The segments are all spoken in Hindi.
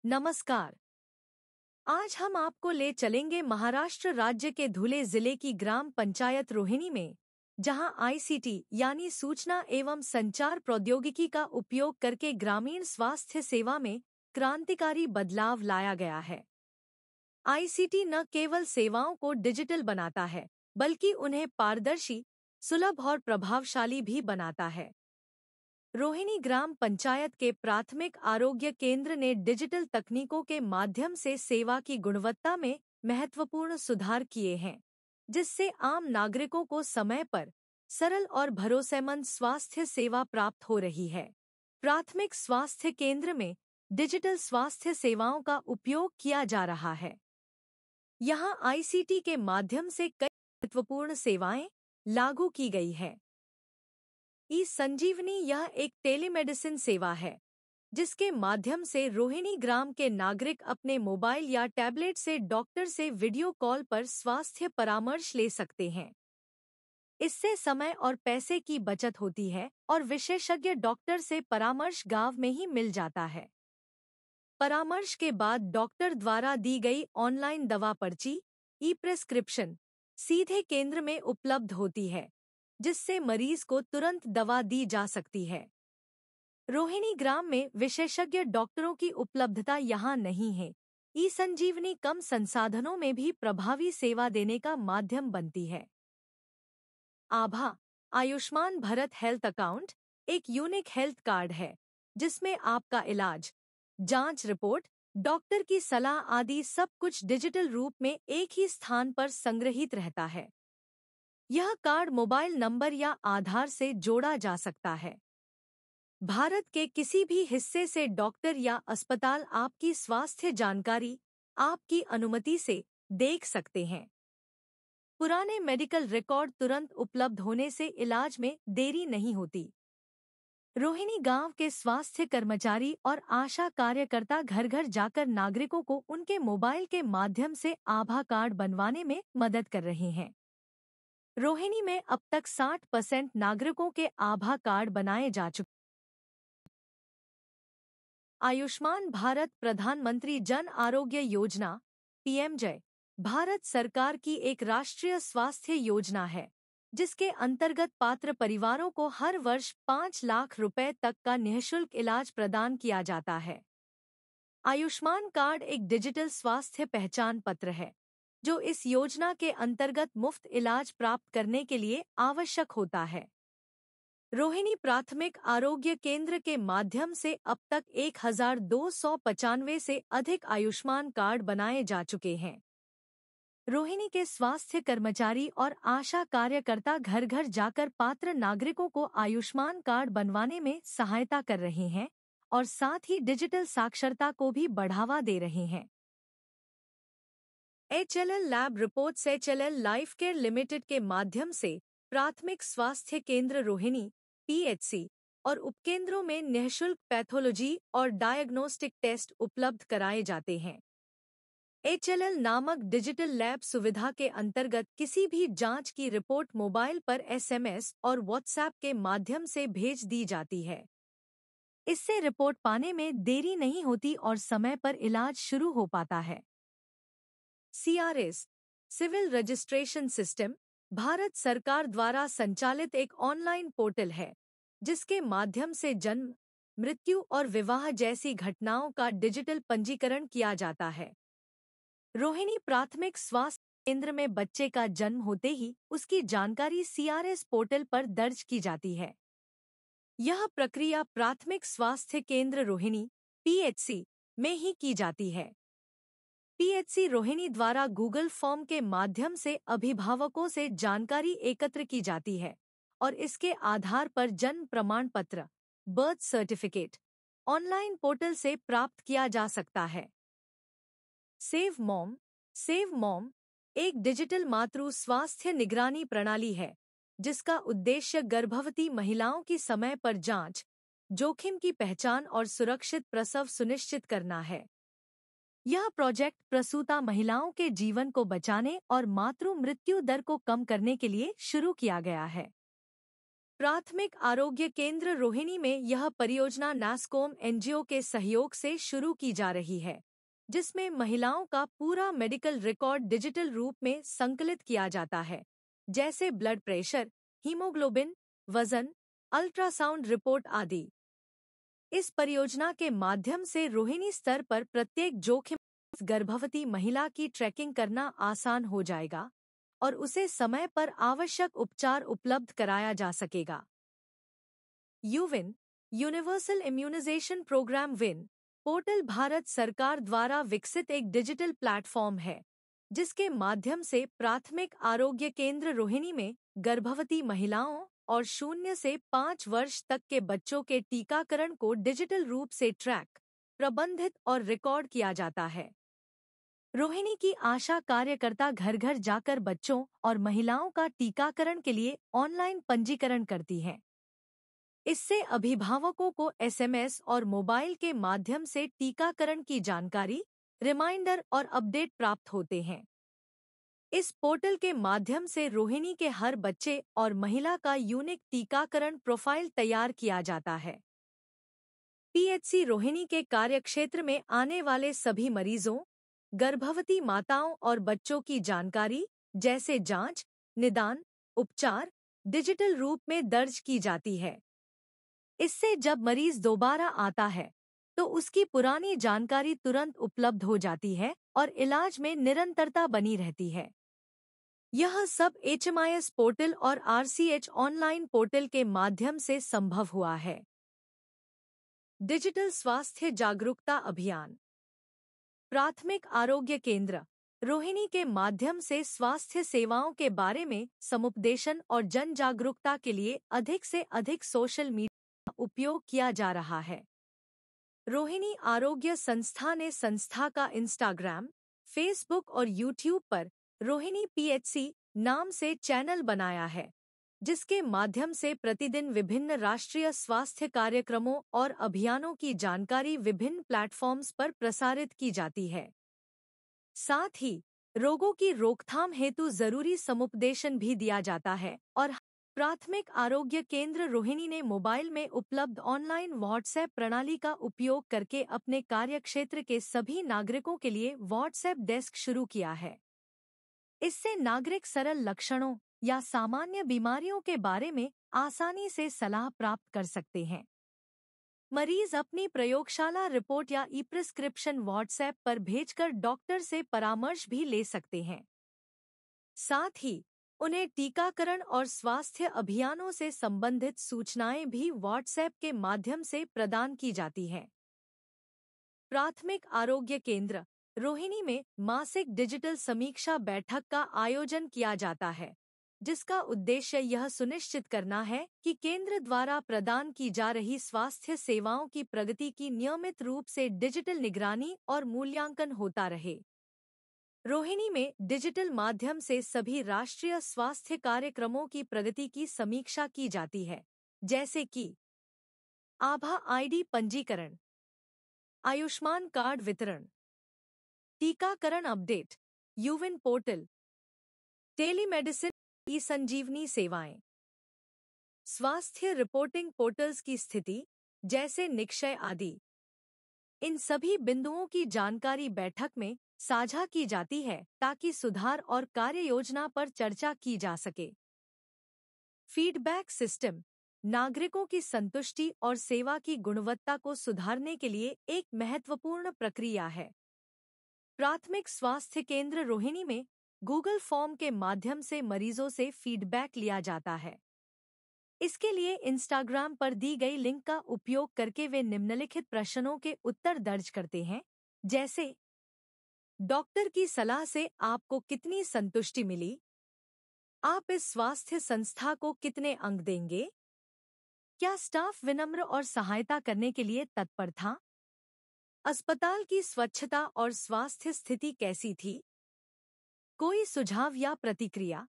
नमस्कार। आज हम आपको ले चलेंगे महाराष्ट्र राज्य के धुले जिले की ग्राम पंचायत रोहिणी में, जहां आईसीटी यानी सूचना एवं संचार प्रौद्योगिकी का उपयोग करके ग्रामीण स्वास्थ्य सेवा में क्रांतिकारी बदलाव लाया गया है। आईसीटी न केवल सेवाओं को डिजिटल बनाता है, बल्कि उन्हें पारदर्शी, सुलभ और प्रभावशाली भी बनाता है। रोहिणी ग्राम पंचायत के प्राथमिक आरोग्य केंद्र ने डिजिटल तकनीकों के माध्यम से सेवा की गुणवत्ता में महत्वपूर्ण सुधार किए हैं, जिससे आम नागरिकों को समय पर सरल और भरोसेमंद स्वास्थ्य सेवा प्राप्त हो रही है। प्राथमिक स्वास्थ्य केंद्र में डिजिटल स्वास्थ्य सेवाओं का उपयोग किया जा रहा है। यहां आईसीटी के माध्यम से कई महत्वपूर्ण सेवाएं लागू की गई है। ई संजीवनी यह एक टेलीमेडिसिन सेवा है, जिसके माध्यम से रोहिणी ग्राम के नागरिक अपने मोबाइल या टैबलेट से डॉक्टर से वीडियो कॉल पर स्वास्थ्य परामर्श ले सकते हैं। इससे समय और पैसे की बचत होती है और विशेषज्ञ डॉक्टर से परामर्श गांव में ही मिल जाता है। परामर्श के बाद डॉक्टर द्वारा दी गई ऑनलाइन दवा पर्ची, ई प्रिस्क्रिप्शन, सीधे केंद्र में उपलब्ध होती है, जिससे मरीज को तुरंत दवा दी जा सकती है। रोहिणी ग्राम में विशेषज्ञ डॉक्टरों की उपलब्धता यहाँ नहीं है। ई संजीवनी कम संसाधनों में भी प्रभावी सेवा देने का माध्यम बनती है। आभा आयुष्मान भारत हेल्थ अकाउंट एक यूनिक हेल्थ कार्ड है, जिसमें आपका इलाज, जांच रिपोर्ट, डॉक्टर की सलाह आदि सब कुछ डिजिटल रूप में एक ही स्थान पर संग्रहित रहता है। यह कार्ड मोबाइल नंबर या आधार से जोड़ा जा सकता है। भारत के किसी भी हिस्से से डॉक्टर या अस्पताल आपकी स्वास्थ्य जानकारी आपकी अनुमति से देख सकते हैं। पुराने मेडिकल रिकॉर्ड तुरंत उपलब्ध होने से इलाज में देरी नहीं होती। रोहिणी गांव के स्वास्थ्य कर्मचारी और आशा कार्यकर्ता घर घर जाकर नागरिकों को उनके मोबाइल के माध्यम से आभा कार्ड बनवाने में मदद कर रहे हैं। रोहिणी में अब तक 60% नागरिकों के आभा कार्ड बनाए जा चुके। आयुष्मान भारत प्रधानमंत्री जन आरोग्य योजना पीएमजे भारत सरकार की एक राष्ट्रीय स्वास्थ्य योजना है, जिसके अंतर्गत पात्र परिवारों को हर वर्ष 5 लाख रुपए तक का निःशुल्क इलाज प्रदान किया जाता है। आयुष्मान कार्ड एक डिजिटल स्वास्थ्य पहचान पत्र है, जो इस योजना के अंतर्गत मुफ्त इलाज प्राप्त करने के लिए आवश्यक होता है। रोहिणी प्राथमिक आरोग्य केंद्र के माध्यम से अब तक 1295 से अधिक आयुष्मान कार्ड बनाए जा चुके हैं। रोहिणी के स्वास्थ्य कर्मचारी और आशा कार्यकर्ता घर घर जाकर पात्र नागरिकों को आयुष्मान कार्ड बनवाने में सहायता कर रहे हैं और साथ ही डिजिटल साक्षरता को भी बढ़ावा दे रहे हैं। HLL lab reports HLL life care limited के माध्यम से प्राथमिक स्वास्थ्य केंद्र रोहिणी PHC और उपकेंद्रों में निःशुल्क पैथोलॉजी और डायग्नोस्टिक टेस्ट उपलब्ध कराए जाते हैं। HLL नामक डिजिटल लैब सुविधा के अंतर्गत किसी भी जांच की रिपोर्ट मोबाइल पर SMS और WhatsApp के माध्यम से भेज दी जाती है। इससे रिपोर्ट पाने में देरी नहीं होती और समय पर इलाज शुरू हो पाता है। CRS civil registration system Bharat सरकार द्वारा संचालित एक ऑनलाइन पोर्टल है, जिसके माध्यम से जन्म, मृत्यु और विवाह जैसी घटनाओं का डिजिटल पंजीकरण किया जाता है। रोहिणी प्राथमिक स्वास्थ्य केंद्र में बच्चे का जन्म होते ही उसकी जानकारी CRS पोर्टल पर दर्ज की जाती है। यह प्रक्रिया प्राथमिक स्वास्थ्य केंद्र रोहिणी PHC में ही की जाती है। PHC रोहिणी द्वारा गूगल फॉर्म के माध्यम से अभिभावकों से जानकारी एकत्र की जाती है और इसके आधार पर जन्म प्रमाण पत्र, बर्थ सर्टिफिकेट, ऑनलाइन पोर्टल से प्राप्त किया जा सकता है। सेव मॉम एक डिजिटल मातृ स्वास्थ्य निगरानी प्रणाली है, जिसका उद्देश्य गर्भवती महिलाओं की समय पर जांच, जोखिम की पहचान और सुरक्षित प्रसव सुनिश्चित करना है। यह प्रोजेक्ट प्रसूता महिलाओं के जीवन को बचाने और मातृ मृत्यु दर को कम करने के लिए शुरू किया गया है। प्राथमिक आरोग्य केंद्र रोहिणी में यह परियोजना नास्कोम एनजीओ के सहयोग से शुरू की जा रही है, जिसमें महिलाओं का पूरा मेडिकल रिकॉर्ड डिजिटल रूप में संकलित किया जाता है, जैसे ब्लड प्रेशर, हीमोग्लोबिन, वजन, अल्ट्रासाउंड रिपोर्ट आदि। इस परियोजना के माध्यम से रोहिणी स्तर पर प्रत्येक जोखिम गर्भवती महिला की ट्रैकिंग करना आसान हो जाएगा और उसे समय पर आवश्यक उपचार उपलब्ध कराया जा सकेगा। यूविन universal immunisation programme win portal Bharat सरकार द्वारा विकसित एक डिजिटल प्लेटफॉर्म है, जिसके माध्यम से प्राथमिक आरोग्य केंद्र रोहिणी में गर्भवती महिलाओं और 0 से 5 वर्ष तक के बच्चों के टीकाकरण को डिजिटल रूप से ट्रैक, प्रबंधित और रिकॉर्ड किया जाता है। रोहिणी की आशा कार्यकर्ता घर घर जाकर बच्चों और महिलाओं का टीकाकरण के लिए ऑनलाइन पंजीकरण करती हैं। इससे अभिभावकों को एसएमएस और मोबाइल के माध्यम से टीकाकरण की जानकारी, रिमाइंडर और अपडेट प्राप्त होते हैं। इस पोर्टल के माध्यम से रोहिणी के हर बच्चे और महिला का यूनिक टीकाकरण प्रोफाइल तैयार किया जाता है। पीएचसी रोहिणी के कार्यक्षेत्र में आने वाले सभी मरीजों, गर्भवती माताओं और बच्चों की जानकारी, जैसे जांच, निदान, उपचार, डिजिटल रूप में दर्ज की जाती है। इससे जब मरीज दोबारा आता है, तो उसकी पुरानी जानकारी तुरंत उपलब्ध हो जाती है और इलाज में निरंतरता बनी रहती है। यह सब HMIS पोर्टल और RCH ऑनलाइन पोर्टल के माध्यम से संभव हुआ है। डिजिटल स्वास्थ्य जागरूकता अभियान। प्राथमिक आरोग्य केंद्र रोहिणी के माध्यम से स्वास्थ्य सेवाओं के बारे में समुपदेशन और जन जागरूकता के लिए अधिक से अधिक सोशल मीडिया का उपयोग किया जा रहा है। रोहिणी आरोग्य संस्था ने संस्था का इंस्टाग्राम, फेसबुक और यूट्यूब पर रोहिणी पीएचसी नाम से चैनल बनाया है, जिसके माध्यम से प्रतिदिन विभिन्न राष्ट्रीय स्वास्थ्य कार्यक्रमों और अभियानों की जानकारी विभिन्न प्लेटफॉर्म्स पर प्रसारित की जाती है। साथ ही रोगों की रोकथाम हेतु जरूरी समुपदेशन भी दिया जाता है और प्राथमिक आरोग्य केंद्र रोहिणी ने मोबाइल में उपलब्ध ऑनलाइन व्हाट्सएप प्रणाली का उपयोग करके अपने कार्यक्षेत्र के सभी नागरिकों के लिए व्हाट्सएप डेस्क शुरू किया है। इससे नागरिक सरल लक्षणों या सामान्य बीमारियों के बारे में आसानी से सलाह प्राप्त कर सकते हैं। मरीज अपनी प्रयोगशाला रिपोर्ट या ई प्रिस्क्रिप्शन व्हाट्सएप पर भेजकर डॉक्टर से परामर्श भी ले सकते हैं। साथ ही उन्हें टीकाकरण और स्वास्थ्य अभियानों से संबंधित सूचनाएं भी व्हाट्सएप के माध्यम से प्रदान की जाती हैं। प्राथमिक आरोग्य केंद्र रोहिणी में मासिक डिजिटल समीक्षा बैठक का आयोजन किया जाता है, जिसका उद्देश्य यह सुनिश्चित करना है कि केंद्र द्वारा प्रदान की जा रही स्वास्थ्य सेवाओं की प्रगति की नियमित रूप से डिजिटल निगरानी और मूल्यांकन होता रहे। रोहिणी में डिजिटल माध्यम से सभी राष्ट्रीय स्वास्थ्य कार्यक्रमों की प्रगति की समीक्षा की जाती है, जैसे कि आभा आईडी पंजीकरण, आयुष्मान कार्ड वितरण, टीकाकरण अपडेट, यूविन पोर्टल, टेलीमेडिसिन, ई संजीवनी सेवाएं, स्वास्थ्य रिपोर्टिंग पोर्टल्स की स्थिति, जैसे निक्षय आदि। इन सभी बिंदुओं की जानकारी बैठक में साझा की जाती है ताकि सुधार और कार्य योजना पर चर्चा की जा सके। फीडबैक सिस्टम नागरिकों की संतुष्टि और सेवा की गुणवत्ता को सुधारने के लिए एक महत्वपूर्ण प्रक्रिया है। प्राथमिक स्वास्थ्य केंद्र रोहिणी में गूगल फॉर्म के माध्यम से मरीजों से फीडबैक लिया जाता है। इसके लिए इंस्टाग्राम पर दी गई लिंक का उपयोग करके वे निम्नलिखित प्रश्नों के उत्तर दर्ज करते हैं, जैसे डॉक्टर की सलाह से आपको कितनी संतुष्टि मिली? आप इस स्वास्थ्य संस्था को कितने अंक देंगे? क्या स्टाफ विनम्र और सहायता करने के लिए तत्पर था? अस्पताल की स्वच्छता और स्वास्थ्य स्थिति कैसी थी? कोई सुझाव या प्रतिक्रिया?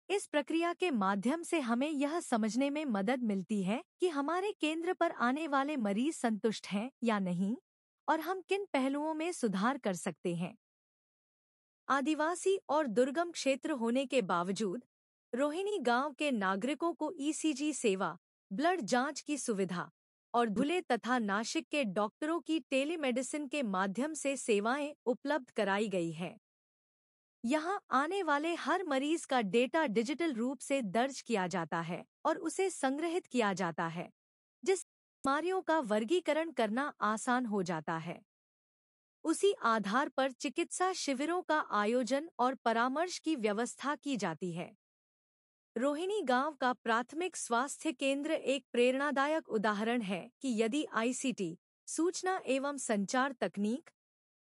इस प्रक्रिया के माध्यम से हमें यह समझने में मदद मिलती है कि हमारे केंद्र पर आने वाले मरीज संतुष्ट हैं या नहीं और हम किन पहलुओं में सुधार कर सकते हैं। आदिवासी और दुर्गम क्षेत्र होने के बावजूद रोहिणी गांव के नागरिकों को ईसीजी सेवा, ब्लड जांच की सुविधा और धुले तथा नासिक के डॉक्टरों की टेलीमेडिसिन के माध्यम से सेवाएं उपलब्ध कराई गई हैं। यहाँ आने वाले हर मरीज का डेटा डिजिटल रूप से दर्ज किया जाता है और उसे संग्रहित किया जाता है, जिस बीमारियों का वर्गीकरण करना आसान हो जाता है। उसी आधार पर चिकित्सा शिविरों का आयोजन और परामर्श की व्यवस्था की जाती है। रोहिणी गांव का प्राथमिक स्वास्थ्य केंद्र एक प्रेरणादायक उदाहरण है कि यदि आईसीटी, सूचना एवं संचार तकनीक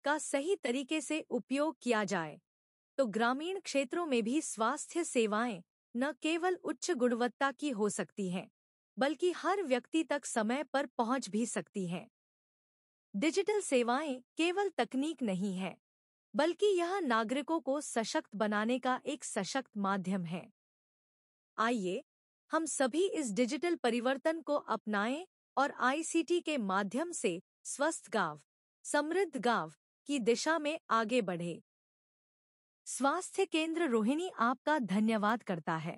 का सही तरीके से उपयोग किया जाए तो ग्रामीण क्षेत्रों में भी स्वास्थ्य सेवाएं न केवल उच्च गुणवत्ता की हो सकती हैं, बल्कि हर व्यक्ति तक समय पर पहुंच भी सकती हैं। डिजिटल सेवाएं केवल तकनीक नहीं है, बल्कि यह नागरिकों को सशक्त बनाने का एक सशक्त माध्यम है। आइए हम सभी इस डिजिटल परिवर्तन को अपनाएं और आईसीटी के माध्यम से स्वस्थ गांव, समृद्ध गांव की दिशा में आगे बढ़े। स्वास्थ्य केंद्र रोहिणी आपका धन्यवाद करता है।